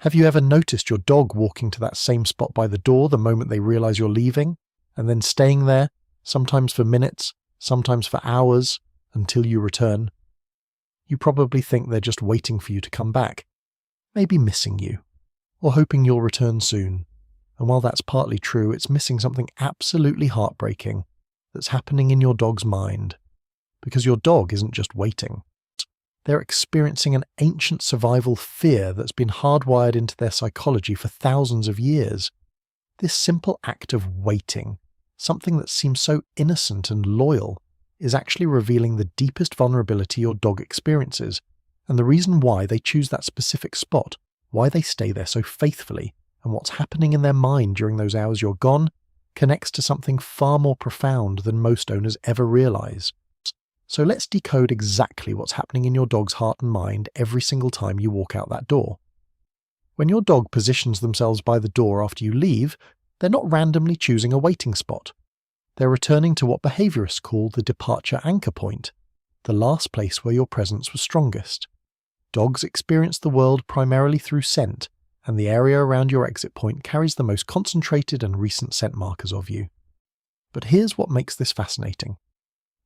Have you ever noticed your dog walking to that same spot by the door the moment they realize you're leaving, and then staying there, sometimes for minutes, sometimes for hours, until you return? You probably think they're just waiting for you to come back, maybe missing you, or hoping you'll return soon. And while that's partly true, it's missing something absolutely heartbreaking that's happening in your dog's mind. Because your dog isn't just waiting. They're experiencing an ancient survival fear that's been hardwired into their psychology for thousands of years. This simple act of waiting, something that seems so innocent and loyal, is actually revealing the deepest vulnerability your dog experiences, and the reason why they choose that specific spot, why they stay there so faithfully, and what's happening in their mind during those hours you're gone, connects to something far more profound than most owners ever realize. So let's decode exactly what's happening in your dog's heart and mind every single time you walk out that door. When your dog positions themselves by the door after you leave, they're not randomly choosing a waiting spot. They're returning to what behaviorists call the departure anchor point, the last place where your presence was strongest. Dogs experience the world primarily through scent, and the area around your exit point carries the most concentrated and recent scent markers of you. But here's what makes this fascinating.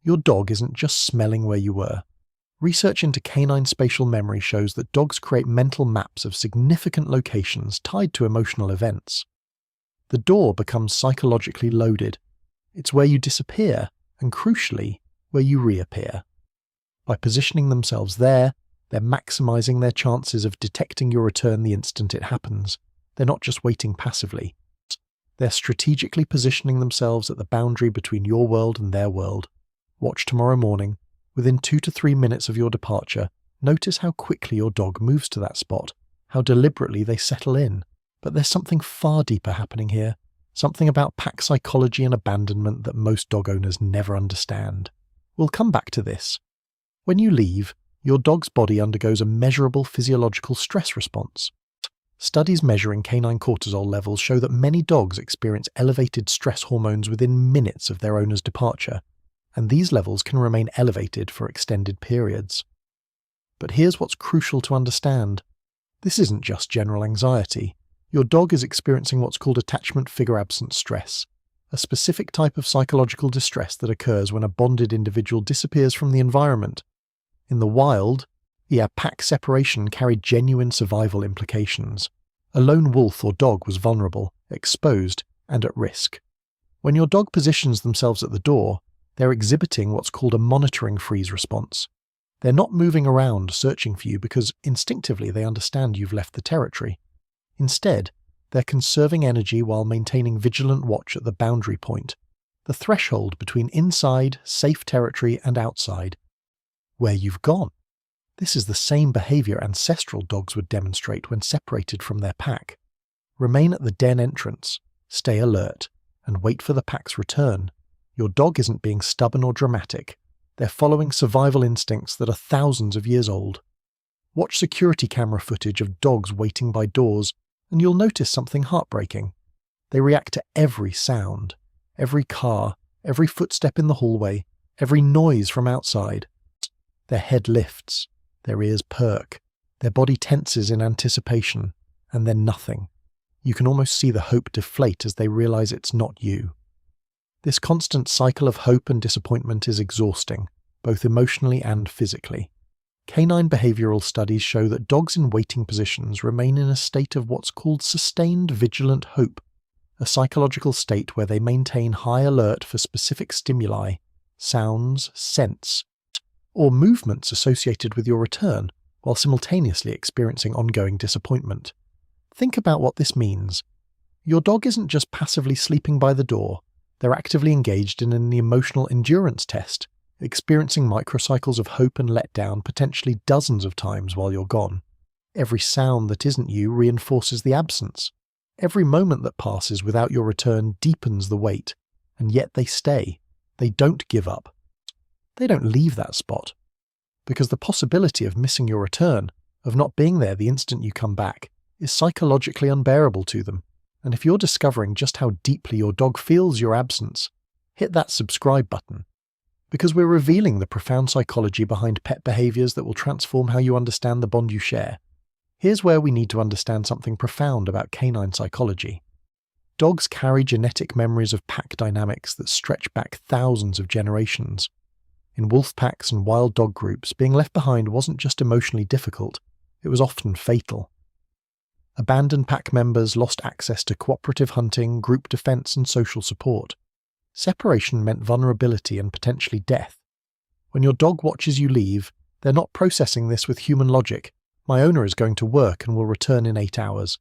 Your dog isn't just smelling where you were. Research into canine spatial memory shows that dogs create mental maps of significant locations tied to emotional events. The door becomes psychologically loaded. It's where you disappear, and crucially, where you reappear. By positioning themselves there, they're maximizing their chances of detecting your return the instant it happens. They're not just waiting passively. They're strategically positioning themselves at the boundary between your world and their world. Watch tomorrow morning. Within 2 to 3 minutes of your departure, notice how quickly your dog moves to that spot, how deliberately they settle in. But there's something far deeper happening here, something about pack psychology and abandonment that most dog owners never understand. We'll come back to this. When you leave, your dog's body undergoes a measurable physiological stress response. Studies measuring canine cortisol levels show that many dogs experience elevated stress hormones within minutes of their owner's departure, and these levels can remain elevated for extended periods. But here's what's crucial to understand. This isn't just general anxiety. Your dog is experiencing what's called attachment figure absence stress, a specific type of psychological distress that occurs when a bonded individual disappears from the environment. In the wild, pack separation carried genuine survival implications. A lone wolf or dog was vulnerable, exposed, and at risk. When your dog positions themselves at the door, they're exhibiting what's called a monitoring freeze response. They're not moving around searching for you because instinctively they understand you've left the territory. Instead, they're conserving energy while maintaining vigilant watch at the boundary point, the threshold between inside, safe territory, and outside, where you've gone. This is the same behavior ancestral dogs would demonstrate when separated from their pack. Remain at the den entrance, stay alert, and wait for the pack's return. Your dog isn't being stubborn or dramatic. They're following survival instincts that are thousands of years old. Watch security camera footage of dogs waiting by doors, and you'll notice something heartbreaking. They react to every sound, every car, every footstep in the hallway, every noise from outside. Their head lifts, their ears perk, their body tenses in anticipation, and then nothing. You can almost see the hope deflate as they realize it's not you. This constant cycle of hope and disappointment is exhausting, both emotionally and physically. Canine behavioral studies show that dogs in waiting positions remain in a state of what's called sustained vigilant hope, a psychological state where they maintain high alert for specific stimuli, sounds, scents, or movements associated with your return, while simultaneously experiencing ongoing disappointment. Think about what this means. Your dog isn't just passively sleeping by the door, they're actively engaged in an emotional endurance test, experiencing microcycles of hope and letdown potentially dozens of times while you're gone. Every sound that isn't you reinforces the absence. Every moment that passes without your return deepens the wait, and yet they stay. They don't give up. They don't leave that spot. Because the possibility of missing your return, of not being there the instant you come back, is psychologically unbearable to them. And if you're discovering just how deeply your dog feels your absence, hit that subscribe button. Because we're revealing the profound psychology behind pet behaviors that will transform how you understand the bond you share. Here's where we need to understand something profound about canine psychology. Dogs carry genetic memories of pack dynamics that stretch back thousands of generations. In wolf packs and wild dog groups, being left behind wasn't just emotionally difficult, it was often fatal. Abandoned pack members lost access to cooperative hunting, group defense, and social support. Separation meant vulnerability and potentially death. When your dog watches you leave, they're not processing this with human logic. My owner is going to work and will return in 8 hours.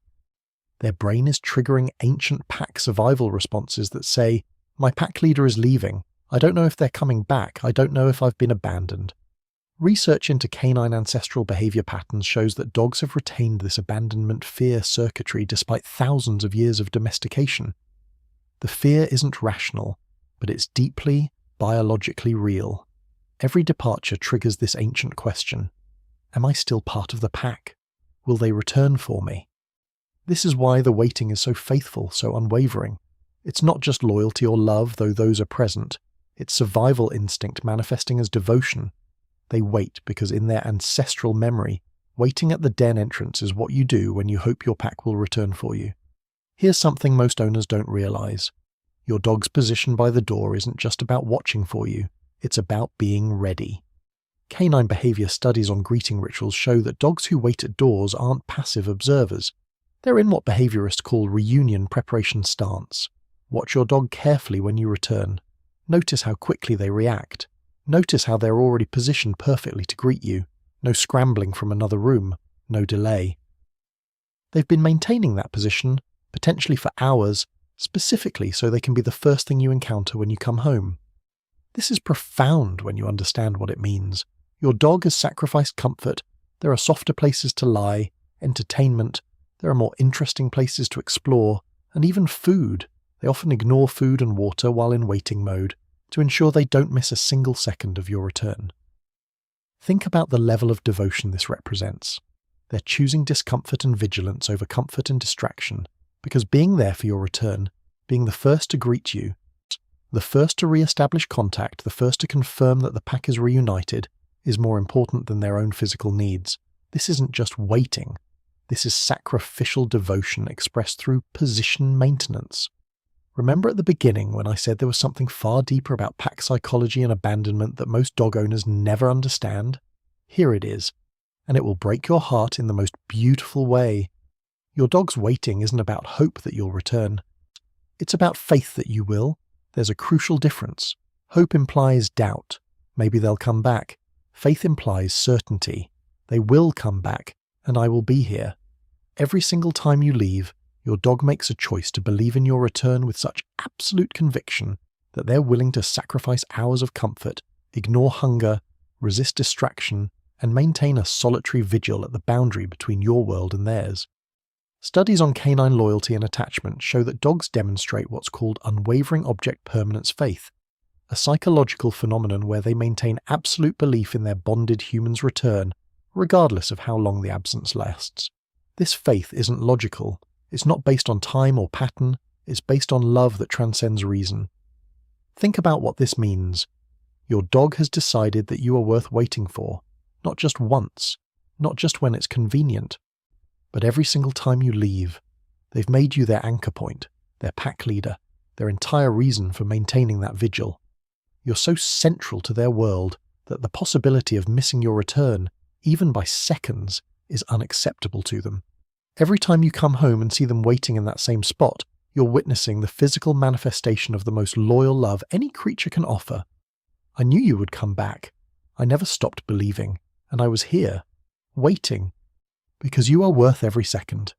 Their brain is triggering ancient pack survival responses that say, my pack leader is leaving. I don't know if they're coming back. I don't know if I've been abandoned. Research into canine ancestral behavior patterns shows that dogs have retained this abandonment fear circuitry despite thousands of years of domestication. The fear isn't rational, but it's deeply, biologically real. Every departure triggers this ancient question. Am I still part of the pack? Will they return for me? This is why the waiting is so faithful, so unwavering. It's not just loyalty or love, though those are present. It's survival instinct manifesting as devotion. They wait because in their ancestral memory, waiting at the den entrance is what you do when you hope your pack will return for you. Here's something most owners don't realize. Your dog's position by the door isn't just about watching for you, it's about being ready. Canine behavior studies on greeting rituals show that dogs who wait at doors aren't passive observers. They're in what behaviorists call reunion preparation stance. Watch your dog carefully when you return. Notice how quickly they react. Notice how they're already positioned perfectly to greet you. No scrambling from another room. No delay. They've been maintaining that position, potentially for hours, specifically so they can be the first thing you encounter when you come home. This is profound when you understand what it means. Your dog has sacrificed comfort. There are softer places to lie, entertainment. There are more interesting places to explore, and even food. They often ignore food and water while in waiting mode to ensure they don't miss a single second of your return. Think about the level of devotion this represents. They're choosing discomfort and vigilance over comfort and distraction, because being there for your return, being the first to greet you, the first to re-establish contact, the first to confirm that the pack is reunited, is more important than their own physical needs. This isn't just waiting. This is sacrificial devotion expressed through position maintenance. Remember at the beginning when I said there was something far deeper about pack psychology and abandonment that most dog owners never understand? Here it is, and it will break your heart in the most beautiful way. Your dog's waiting isn't about hope that you'll return. It's about faith that you will. There's a crucial difference. Hope implies doubt. Maybe they'll come back. Faith implies certainty. They will come back, and I will be here. Every single time you leave, your dog makes a choice to believe in your return with such absolute conviction that they're willing to sacrifice hours of comfort, ignore hunger, resist distraction, and maintain a solitary vigil at the boundary between your world and theirs. Studies on canine loyalty and attachment show that dogs demonstrate what's called unwavering object permanence faith, a psychological phenomenon where they maintain absolute belief in their bonded human's return, regardless of how long the absence lasts. This faith isn't logical. It's not based on time or pattern. It's based on love that transcends reason. Think about what this means. Your dog has decided that you are worth waiting for, not just once, not just when it's convenient, but every single time you leave. They've made you their anchor point, their pack leader, their entire reason for maintaining that vigil. You're so central to their world that the possibility of missing your return, even by seconds, is unacceptable to them. Every time you come home and see them waiting in that same spot, you're witnessing the physical manifestation of the most loyal love any creature can offer. I knew you would come back. I never stopped believing, and I was here, waiting, because you are worth every second.